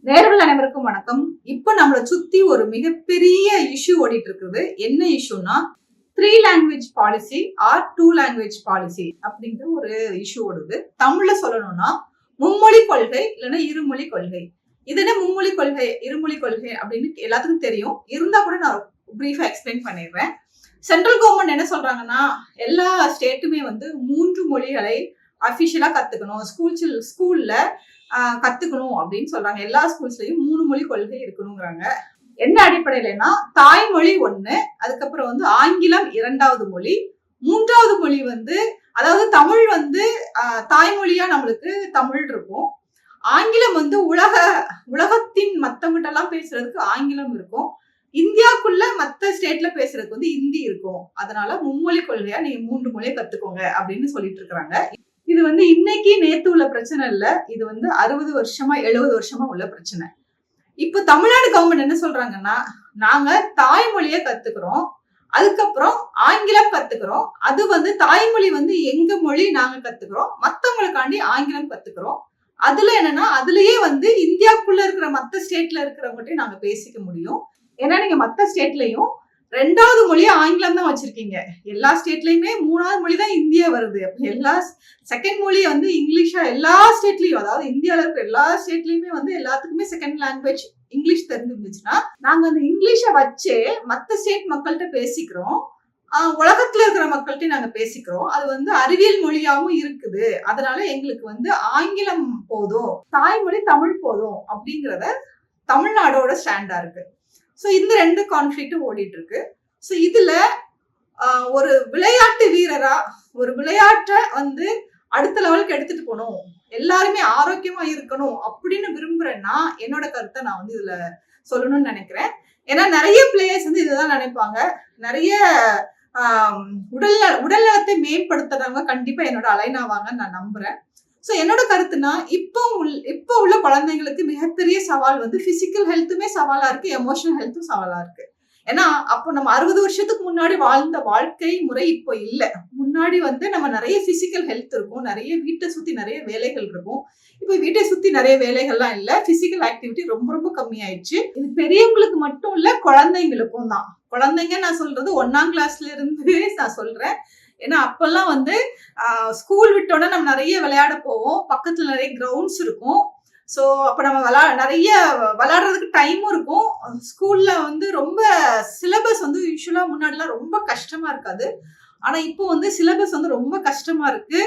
நேயர்கள் அனைவருக்கும் வணக்கம். இப்ப நம்மள சுத்தி ஒரு மிகப்பெரிய இஷ்யூ ஓடிட்டு இருக்குது. என்ன இஷ்யூனா 3 language policy or 2 language policy அப்படிங்கிற ஒரு இஷ்யூ ஓடுது. தமிழ்ல சொல்லணும்னா மும்மொழி கொள்கை இல்லைன்னா இருமொழி கொள்கை. இது என்ன மும்மொழி கொள்கை இருமொழி கொள்கை அப்படின்னு எல்லாத்துக்கும் தெரியும். இருந்தா கூட நான் பிரீஃபா எக்ஸ்பிளைன் பண்ணிடுறேன். சென்ட்ரல் கவர்மெண்ட் என்ன சொல்றாங்கன்னா எல்லா ஸ்டேட்டுமே வந்து 3 மொழிகளை அபிஷியலா கத்துக்கணும். ஸ்கூல்ல கத்துக்கணும் அப்படின்னு சொல்றாங்க. எல்லா ஸ்கூல்ஸ்லயும் 3 மொழி கொள்கை இருக்கணுங்கிறாங்க. என்ன அடிப்படையிலனா தாய்மொழி 1, அதுக்கப்புறம் வந்து ஆங்கிலம் 2வது மொழி, 3வது மொழி வந்து அதாவது தமிழ் வந்து தாய்மொழியா நம்மளுக்கு தமிழ் இருக்கும். ஆங்கிலம் வந்து உலகத்தின் மத்தவங்கிட்ட எல்லாம் பேசுறதுக்கு ஆங்கிலம் இருக்கும். இந்தியாக்குள்ள மத்த ஸ்டேட்ல பேசுறதுக்கு வந்து ஹிந்தி இருக்கும். அதனால மும்மொழி கொள்கையா நீங்க 3 மொழியை கத்துக்கோங்க அப்படின்னு சொல்லிட்டு இருக்காங்க. இது வந்து இன்னைக்கு நேத்து உள்ள பிரச்சனை இல்ல. இது வந்து 60 வருஷமா 70 வருஷமா உள்ள பிரச்சனை. இப்ப தமிழ்நாடு கவர்மெண்ட் என்ன சொல்றாங்கன்னா நாங்க தாய்மொழியை கத்துக்கிறோம், அதுக்கப்புறம் ஆங்கிலம் கத்துக்கிறோம். அது வந்து தாய்மொழி வந்து எங்க மொழி நாங்க கத்துக்கிறோம், மத்தவங்களுக்காண்டி ஆங்கிலம் கத்துக்கிறோம். அதுல என்னன்னா அதுலயே வந்து இந்தியாக்குள்ள இருக்கிற மத்த ஸ்டேட்ல இருக்கிறவங்ககிட்ட நாங்க பேசிக்க முடியும். ஏன்னா நீங்க மத்த ஸ்டேட்லயும் 2வது மொழியா ஆங்கிலம் தான் வச்சிருக்கீங்க. எல்லா ஸ்டேட்லயுமே 3வது மொழி தான் இந்தியா வருது. எல்லா செகண்ட் மொழி வந்து இங்கிலீஷா எல்லா ஸ்டேட்லயும், அதாவது இந்தியால இருக்கிற எல்லா ஸ்டேட்லயுமே வந்து எல்லாத்துக்குமே செகண்ட் லாங்குவேஜ் இங்கிலீஷ் தெரிஞ்சிருந்துச்சுன்னா நாங்க அந்த இங்கிலீஷை வச்சே மத்த ஸ்டேட் மக்கள்கிட்ட பேசிக்கிறோம். உலகத்துல இருக்கிற மக்கள்கிட்ட நாங்க பேசிக்கிறோம். அது வந்து அறிவியல் மொழியாவும் இருக்குது. அதனால எங்களுக்கு வந்து ஆங்கிலம் போதும், தாய்மொழி தமிழ் போதும் அப்படிங்கிறத தமிழ்நாடோட ஸ்டாண்டா இருக்கு. ஸோ இந்த 2 கான்ஃபிளிக்டும் ஓடிட்டு இருக்கு. ஸோ இதுல ஒரு விளையாட்டு வீரரா ஒரு விளையாட்டை வந்து அடுத்த லெவலுக்கு எடுத்துட்டு போகணும், எல்லாருமே ஆரோக்கியமா இருக்கணும் அப்படின்னு விரும்புறேன்னா என்னோட கருத்தை நான் வந்து இதுல சொல்லணும்னு நினைக்கிறேன். ஏன்னா நிறைய பிளேயர்ஸ் வந்து இதுதான் நினைப்பாங்க. நிறைய உடல்நலத்தை மேம்படுத்துறவங்க கண்டிப்பா என்னோட அலைனாவாங்கன்னு நான் நம்புறேன். ஸோ என்னோட கருத்துனா இப்போ உள்ள குழந்தைங்களுக்கு மிகப்பெரிய சவால் வந்து பிசிக்கல் ஹெல்த்துமே சவாலா இருக்கு, எமோஷனல் ஹெல்த்தும் சவாலா இருக்கு. ஏன்னா அப்போ நம்ம 60 வருஷத்துக்கு முன்னாடி வாழ்ந்த வாழ்க்கை முறை இப்போ இல்லை. முன்னாடி வந்து நம்ம நிறைய பிசிக்கல் ஹெல்த் இருக்கும், நிறைய வீட்டை சுத்தி நிறைய வேலைகள் இருக்கும். இப்போ வீட்டை சுத்தி நிறைய வேலைகள்லாம் இல்லை, பிசிக்கல் ஆக்டிவிட்டி ரொம்ப ரொம்ப கம்மியாயிடுச்சு. இது பெரியவங்களுக்கு மட்டும் இல்ல, குழந்தைங்களுக்கும் தான். குழந்தைங்க நான் சொல்றது 1ஆம் கிளாஸ்ல இருந்து நான் சொல்றேன். ஏன்னா அப்பெல்லாம் வந்து ஸ்கூல் விட்டோன்னா நம்ம நிறைய விளையாட போவோம், பக்கத்துல நிறைய கிரவுண்ட்ஸ் இருக்கும். ஸோ அப்ப நம்ம நிறைய விளையாடுறதுக்கு டைமும் இருக்கும். ஸ்கூல்ல வந்து ரொம்ப சிலபஸ் வந்து யூஸ்வலா முன்னாடிலாம் ரொம்ப கஷ்டமா இருக்காது. ஆனா இப்போ வந்து சிலபஸ் வந்து ரொம்ப கஷ்டமா இருக்கு.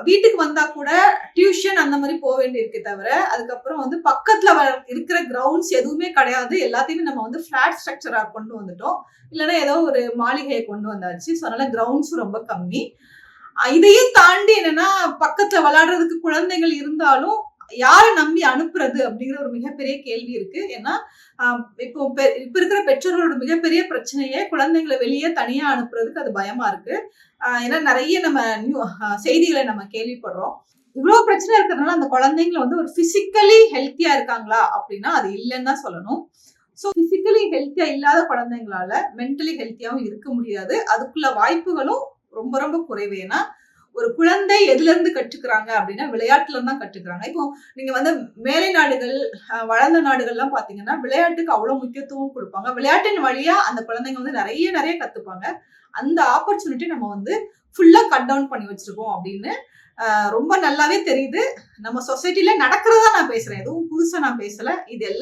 வீட்டுக்கு வந்தா கூட டியூஷன் அந்த மாதிரி போக வேண்டியிருக்கு. தவிர அதுக்கப்புறம் வந்து பக்கத்துல இருக்கிற கிரவுண்ட்ஸ் எதுவுமே கிடையாது. எல்லாத்தையுமே நம்ம வந்து பிளாட் ஸ்ட்ரக்சரா கொண்டு வந்துட்டோம், இல்லைன்னா ஏதோ ஒரு மாளிகையை கொண்டு வந்தாச்சு. ஸோ அதனால கிரவுண்ட்ஸும் ரொம்ப கம்மி. இதையும் தாண்டி என்னன்னா பக்கத்துல விளையாடுறதுக்கு குழந்தைகள் இருந்தாலும் யாரை நம்பி அனுப்புறது அப்படிங்கிற ஒரு மிகப்பெரிய கேள்வி இருக்கு. ஏன்னா இப்போ இருக்கிற பெற்றோர்களோட மிகப்பெரிய பிரச்சனையே குழந்தைங்களை வெளியே தனியா அனுப்புறதுக்கு அது பயமா இருக்கு. ஏன்னா நிறைய நம்ம செய்திகளை நம்ம கேள்விப்படுறோம். இவ்வளவு பிரச்சனை இருக்கிறதுனால அந்த குழந்தைங்களை வந்து ஒரு பிசிக்கலி ஹெல்த்தியா இருக்காங்களா அப்படின்னா அது இல்லைன்னு தான் சொல்லணும். ஸோ பிசிக்கலி ஹெல்த்தியா இல்லாத குழந்தைங்களால மென்டலி ஹெல்த்தியாவும் இருக்க முடியாது. அதுக்குள்ள வாய்ப்புகளும் ரொம்ப ரொம்ப குறைவு. ஏன்னா ஒரு குழந்தை எதுல இருந்து கற்றுக்கிறாங்க அப்படின்னா விளையாட்டுல தான் கற்றுக்கிறாங்க. இப்போ நீங்க வந்து மேலை நாடுகள், வளர்ந்த நாடுகள்லாம் பாத்தீங்கன்னா விளையாட்டுக்கு அவ்வளவு முக்கியத்துவம் கொடுப்பாங்க. விளையாட்டின் வழியா அந்த குழந்தைங்க வந்து நிறைய நிறைய கத்துப்பாங்க. அந்த ஆப்பர்ச்சுனிட்டி நம்ம வந்து ஃபுல்லா கட் டவுன் பண்ணி வச்சிருக்கோம் அப்படின்னு ரொம்ப நல்லாவே தெரியுது. நம்ம சொசைட்டில நடக்கிறதா நான் பேசுறேன், எதுவும் புதுசா நான் பேசல. இது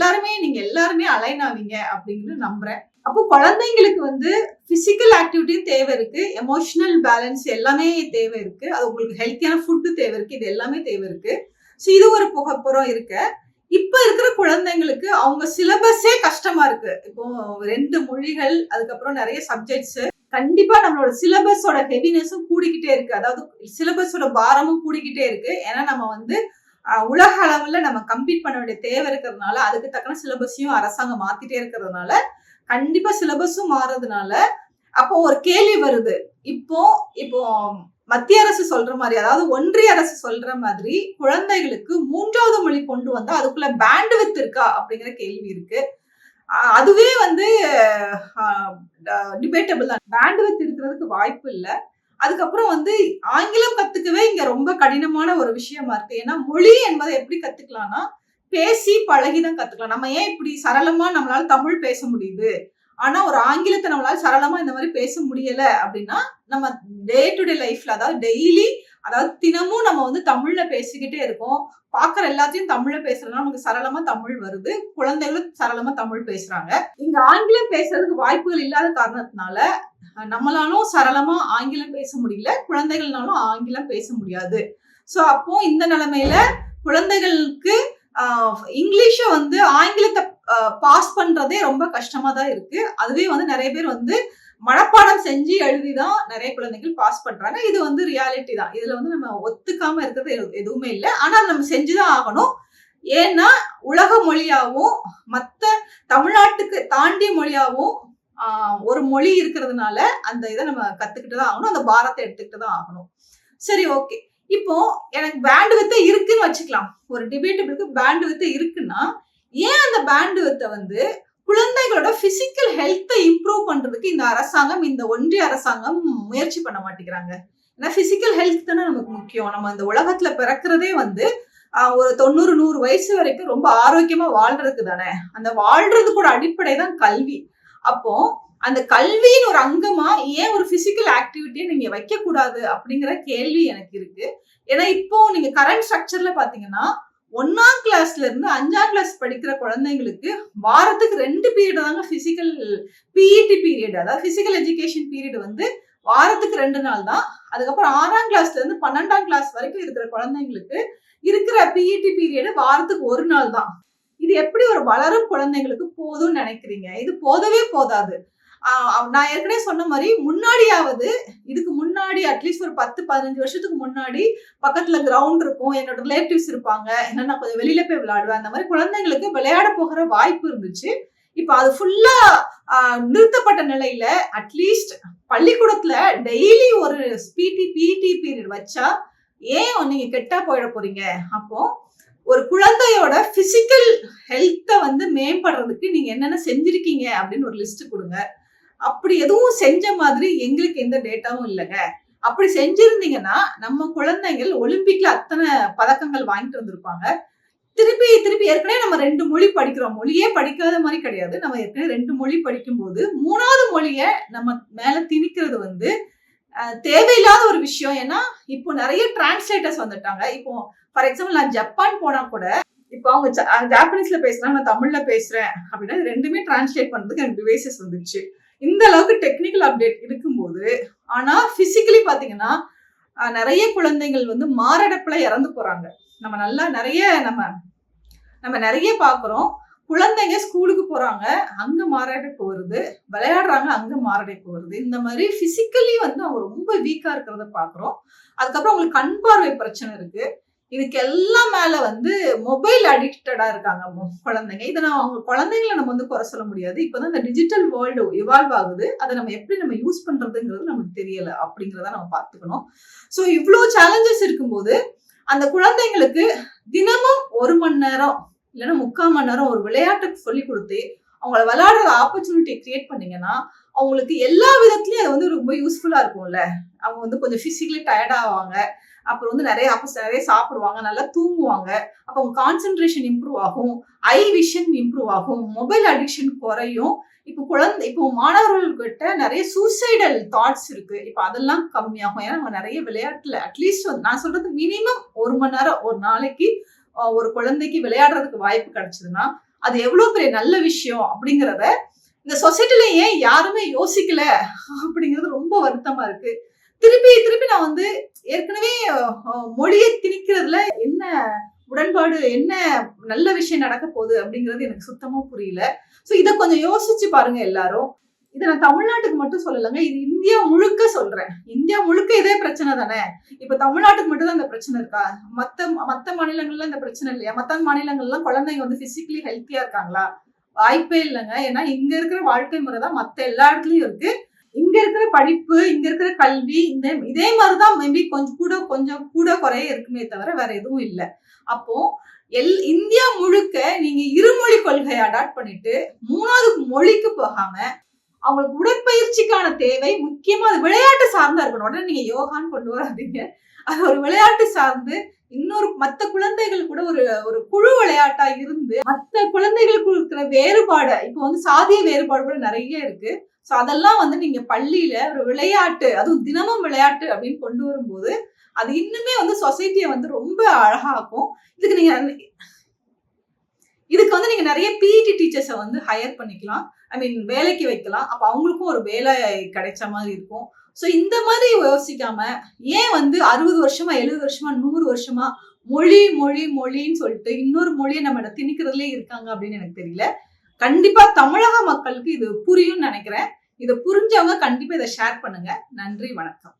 நீங்க எல்லாருமே அலைன் ஆவீங்க அப்படின்னு நம்புறேன். அப்போ குழந்தைங்களுக்கு வந்து பிசிக்கல் ஆக்டிவிட்டியும் தேவை இருக்கு, எமோஷனல் பேலன்ஸ் எல்லாமே தேவை இருக்கு, அது உங்களுக்கு ஹெல்த்தியான ஃபுட்டு தேவை இருக்கு, இது எல்லாமே தேவை இருக்கு. ஸோ இது ஒரு புறம் இருக்க. இப்ப இருக்கிற குழந்தைங்களுக்கு அவங்க சிலபஸே கஷ்டமா இருக்கு. இப்போ 2 மொழிகள், அதுக்கப்புறம் நிறைய சப்ஜெக்ட்ஸ், கண்டிப்பா நம்மளோட சிலபஸோட ஹெவினஸும் கூடிக்கிட்டே இருக்கு. அதாவது சிலபஸோட பாரமும் கூடிக்கிட்டே இருக்கு. ஏன்னா நம்ம வந்து உலக அளவுல நம்ம கம்பீட் பண்ண வேண்டிய தேவை இருக்கிறதுனால அதுக்கு தக்கன சிலபஸையும் அரசாங்கம் மாத்திட்டே இருக்கிறதுனால கண்டிப்பா சிலபஸும் மாறதுனால அப்போ ஒரு கேள்வி வருது. இப்போ மத்திய அரசு சொல்ற மாதிரி, அதாவது ஒன்றிய அரசு சொல்ற மாதிரி குழந்தைகளுக்கு 3வது மொழி கொண்டு வந்தா அதுக்குள்ள பேண்ட்வித் இருக்கா அப்படிங்கிற கேள்வி இருக்கு. அதுவே வந்து டிபேட்டபிள் தான். பேண்ட்வித் இருக்கிறதுக்கு வாய்ப்பு இல்லை. அதுக்கப்புறம் வந்து ஆங்கிலம் கத்துக்கவே இங்க ரொம்ப கடினமான ஒரு விஷயமா இருக்கு. ஏன்னா மொழி என்பதை எப்படி கத்துக்கலாம்னா பேசி பழகிதான் கத்துக்கலாம். நம்ம ஏன் இப்படி சரளமா நம்மளால தமிழ் பேச முடியுது, ஆனா ஒரு ஆங்கிலத்தை நம்மளால சரளமா இந்த மாதிரி பேச முடியல அப்படின்னா, நம்ம டே டு டே லைஃப்ல, அதாவது டெய்லி, அதாவது தினமும் நம்ம வந்து தமிழ்ல பேசிக்கிட்டே இருக்கோம். பாக்குற எல்லாத்தையும் தமிழ்ல பேசுறதுனால நமக்கு சரளமா தமிழ் வருது. குழந்தைகளும் சரளமா தமிழ் பேசுறாங்க. இங்க ஆங்கிலம் பேசுறதுக்கு வாய்ப்புகள் இல்லாத காரணத்தினால நம்மளாலும் சரளமா ஆங்கிலம் பேச முடியல, குழந்தைகள்னாலும் ஆங்கிலம் பேச முடியாது. சோ அப்போ இந்த நிலைமையில குழந்தைகளுக்கு இங்கிலீஷ வந்து ஆங்கிலத்தை பாஸ் பண்றதே ரொம்ப கஷ்டமா தான் இருக்கு. அதுவே வந்து நிறைய பேர் வந்து மனப்பாடம் செஞ்சு எழுதிதான் நிறைய குழந்தைகள் பாஸ் பண்றாங்க. இது வந்து ரியாலிட்டி தான். இதுல வந்து நம்ம ஒத்துக்காம இருக்கிறது எதுவுமே இல்லை. ஆனா நம்ம செஞ்சுதான் ஆகணும். ஏன்னா உலக மொழியாவும் மத்த தமிழ்நாட்டுக்கு தாண்டிய மொழியாவும் ஒரு மொழி இருக்கிறதுனால அந்த இதை நம்ம கத்துக்கிட்டு தான் ஆகணும். அந்த பாரத்தை எடுத்துக்கிட்டு தான் ஆகணும். சரி, ஓகே. இப்போ எனக்கு பேண்ட் வித்து இருக்குன்னு வச்சுக்கலாம். ஒரு டிபேட்டபிளுக்கு பேண்ட் வித்து இருக்குன்னா, ஏன் அந்த பேண்ட் வித்தை வந்து குழந்தைகளோட பிசிக்கல் ஹெல்த்தை இம்ப்ரூவ் பண்றதுக்கு இந்த அரசாங்கம், இந்த ஒன்றிய அரசாங்கம் முயற்சி பண்ண மாட்டேங்கிறாங்க? ஏன்னா பிசிக்கல் ஹெல்த் தானே நமக்கு முக்கியம். நம்ம இந்த உலகத்துல பிறக்கிறதே வந்து ஒரு 90-100 வயசு வரைக்கும் ரொம்ப ஆரோக்கியமா வாழ்றதுக்கு தானே. அந்த வாழ்றது கூட அடிப்படை தான் கல்வி. அப்போ அந்த கல்வியின் ஒரு அங்கமா ஏன் ஒரு பிசிக்கல் ஆக்டிவிட்டியை நீங்க வைக்க கூடாது அப்படிங்கிற கேள்வி எனக்கு இருக்கு. ஏன்னா இப்போ நீங்க கரண்ட் ஸ்ட்ரக்சர்ல பாத்தீங்கன்னா 1ஆம் கிளாஸ்ல இருந்து 5ஆம் கிளாஸ் படிக்கிற குழந்தைங்களுக்கு வாரத்துக்கு 2 பீரியட் தாங்க பிசிக்கல் பிஇடி பீரியட், அதாவது பிசிக்கல் எஜுகேஷன் பீரியட் வந்து வாரத்துக்கு 2 நாள் தான். அதுக்கப்புறம் 6ஆம் கிளாஸ்ல இருந்து 12ஆம் கிளாஸ் வரைக்கும் இருக்கிற குழந்தைங்களுக்கு இருக்கிற பிஇடி பீரியட் வாரத்துக்கு 1 நாள் தான். இது எப்படி ஒரு வளரும் குழந்தைங்களுக்கு போதும்னு நினைக்கிறீங்க? இது போதவே போதாது. நான் ஏற்கனவே சொன்ன மாதிரி முன்னாடியாவது, இதுக்கு முன்னாடி அட்லீஸ்ட் ஒரு 10-15 வருஷத்துக்கு முன்னாடி பக்கத்துல கிரவுண்ட் இருக்கும், என்னோட ரிலேட்டிவ்ஸ் இருப்பாங்க, என்ன நான் கொஞ்சம் வெளியில போய் விளையாடுவேன், அந்த மாதிரி குழந்தைங்களுக்கு விளையாட போகிற வாய்ப்பு இருந்துச்சு. இப்ப அது ஃபுல்லா நிறுத்தப்பட்ட நிலையில அட்லீஸ்ட் பள்ளிக்கூடத்துல டெய்லி ஒரு பிடி பீரியட் வச்சா ஏன் நீங்க கெட்டா போயிட போறீங்க? அப்போ ஒரு குழந்தையோட பிசிக்கல் ஹெல்த்த வந்து மேம்படுறதுக்கு நீங்க என்னென்ன செஞ்சிருக்கீங்க அப்படின்னு ஒரு லிஸ்ட் கொடுங்க. அப்படி எதுவும் செஞ்ச மாதிரி எங்களுக்கு எந்த டேட்டாவும் இல்லைங்க. அப்படி செஞ்சிருந்தீங்கன்னா நம்ம குழந்தைகள் ஒலிம்பிக்ல அத்தனை பதக்கங்கள் வாங்கிட்டு வந்திருப்பாங்க. திருப்பி ஏற்கனவே நம்ம 2 மொழி படிக்கிறோம். மொழியே படிக்காத மாதிரி கிடையாது. நம்ம ஏற்கனவே 2 மொழி படிக்கும் போது 3வது மொழிய நம்ம மேல திணிக்கிறது வந்து தேவையில்லாத ஒரு விஷயம். ஏன்னா இப்போ நிறைய டிரான்ஸ்லேட்டர்ஸ் வந்துட்டாங்க. இப்போ ஃபார் எக்ஸாம்பிள் நான் ஜப்பான் போனா கூட இப்போ அவங்க ஜாப்பனீஸ்ல பேசுறாங்க, நான் தமிழ்ல பேசுறேன் அப்படின்னா ரெண்டுமே டிரான்ஸ்லேட் பண்றதுக்கு எனக்கு டிவைசஸ் வந்துச்சு. இந்த அளவுக்கு டெக்னிக்கல் அப்டேட் இருக்கும்போது, ஆனா பிசிக்கலி பாத்தீங்கன்னா நிறைய குழந்தைகள் வந்து மாரடைப்புல இறந்து போறாங்க. நம்ம நல்லா நம்ம நிறைய பாக்குறோம். குழந்தைங்க ஸ்கூலுக்கு போறாங்க, அங்க மாரடைப்பு வருது, விளையாடுறாங்க, அங்க மாரடைப்பு வருது. இந்த மாதிரி பிசிக்கலி வந்து அவங்க ரொம்ப வீக்கா இருக்கிறத பாக்குறோம். அதுக்கப்புறம் அவங்களுக்கு கண் பார்வை பிரச்சனை இருக்கு. இதுக்கு எல்லாம் மேல வந்து மொபைல் அடிக்டடா இருக்காங்க குழந்தைங்க. இதை அவங்க குழந்தைங்களை நம்ம வந்து குறை சொல்ல முடியாது. இப்பதான் இந்த டிஜிட்டல் வேர்ல்டு இவால்வ் ஆகுது. அதை நம்ம எப்படி நம்ம யூஸ் பண்றதுங்கிறது நமக்கு தெரியல அப்படிங்கிறத நம்ம பார்த்துக்கணும். ஸோ இவ்வளவு சேலஞ்சஸ் இருக்கும்போது அந்த குழந்தைங்களுக்கு தினமும் 1 மணி நேரம் இல்லைன்னா 3/4 மணி நேரம் ஒரு விளையாட்டுக்கு சொல்லி கொடுத்து அவங்கள விளையாடுற ஆப்பர்ச்சுனிட்டி கிரியேட் பண்ணீங்கன்னா அவங்களுக்கு எல்லா விதத்துலயும் அது வந்து ரொம்ப யூஸ்ஃபுல்லா இருக்கும்ல. அவங்க வந்து கொஞ்சம் பிசிக்கலி டயர்ட் ஆவாங்க, அப்புறம் வந்து நிறைய சாப்பிடுவாங்க, நல்லா தூங்குவாங்க, அப்போ அவங்க கான்சென்ட்ரேஷன் இம்ப்ரூவ் ஆகும், ஐ விஷன் இம்ப்ரூவ் ஆகும், மொபைல் அடிக்ஷன் குறையும். இப்போ மாணவர்கள்கிட்ட நிறைய சூசைடல் தாட்ஸ் இருக்கு. இப்போ அதெல்லாம் கம்மியாகும். ஏன்னா அவங்க நிறைய விளையாட்டுல அட்லீஸ்ட் நான் சொல்றது மினிமம் 1 மணி நேரம் ஒரு நாளைக்கு ஒரு குழந்தைக்கு விளையாடுறதுக்கு வாய்ப்பு கிடைச்சதுன்னா அது எவ்வளவு பெரிய நல்ல விஷயம் அப்படிங்கிறத இந்த சொசைட்டில ஏன் யாருமே யோசிக்கல அப்படிங்கிறது ரொம்ப வருத்தமா இருக்கு. திருப்பி நான் வந்து ஏற்கனவே மொழியை திணிக்கிறதுல என்ன உடன்பாடு, என்ன நல்ல விஷயம் நடக்க போகுது அப்படிங்கிறது எனக்கு சுத்தமா புரியல. சோ இத கொஞ்சம் யோசிச்சு பாருங்க எல்லாரும். இதை நான் தமிழ்நாட்டுக்கு மட்டும் சொல்லலைங்க, இது இந்தியா முழுக்க சொல்றேன். இந்தியா முழுக்க இதே பிரச்சனை தானே. இப்ப தமிழ்நாட்டுக்கு மட்டும் தான் இந்த பிரச்சனை இருக்கா? மத்த மாநிலங்கள்ல இந்த பிரச்சனை இல்லையா? மத்த மாநிலங்கள்லாம் குழந்தைங்க வந்து பிசிக்கலி ஹெல்த்தியா இருக்காங்களா? வாய்ப்பே இல்லைங்க. ஏன்னா இங்க இருக்கிற வாழ்க்கை முறை தான் மத்த எல்லா இடத்துலயும் இருக்கு. இங்க இருக்கிற படிப்பு, இங்க இருக்கிற கல்வி இதே மாதிரிதான் மேபி கொஞ்சம் கூட குறைய இருக்குமே தவிர வேற எதுவும் இல்லை. அப்போ இந்தியா முழுக்க நீங்க இருமொழி கொள்கையை அடாப்ட் பண்ணிட்டு 3வது மொழிக்கு போகாம அவங்களுக்கு உடற்பயிற்சிக்கான தேவை முக்கியமா அது விளையாட்டு சார்ந்தா இருக்கணும். உடனே நீங்க யோகான்னு கொண்டு வராதீங்க. அது ஒரு விளையாட்டு சார்ந்து இன்னொரு மத்த குழந்தைகள் கூட ஒரு ஒரு குழு விளையாட்டா இருந்து மத்த குழந்தைகளுக்கு இருக்கிற வேறுபாடு, இப்போ வந்து சாதிய வேறுபாடு கூட நிறைய இருக்கு. சோ அதெல்லாம் வந்து நீங்க பள்ளியில ஒரு விளையாட்டு, அதுவும் தினமும் விளையாட்டு அப்படின்னு கொண்டு வரும்போது அது இன்னுமே வந்து சொசைட்டியை வந்து ரொம்ப அழகாக்கும். இதுக்கு வந்து நீங்க நிறைய பிஇடி டீச்சர்ஸை வந்து ஹையர் பண்ணிக்கலாம். ஐ மீன் வேலைக்கு வைக்கலாம். அப்ப அவங்களுக்கும் ஒரு வேலை கிடைச்ச மாதிரி இருக்கும். சோ இந்த மாதிரி யோசிக்காம ஏன் வந்து 60 வருஷமா 70 வருஷமா 100 வருஷமா மொழி மொழி மொழின்னு சொல்லிட்டு இன்னொரு மொழியை நம்ம திணிக்கிறதுலே இருக்காங்க அப்படின்னு எனக்கு தெரியல. கண்டிப்பா தமிழக மக்களுக்கு இது புரியும்னு நினைக்கிறேன். இதை புரிஞ்சவங்க கண்டிப்பா இதை ஷேர் பண்ணுங்க. நன்றி, வணக்கம்.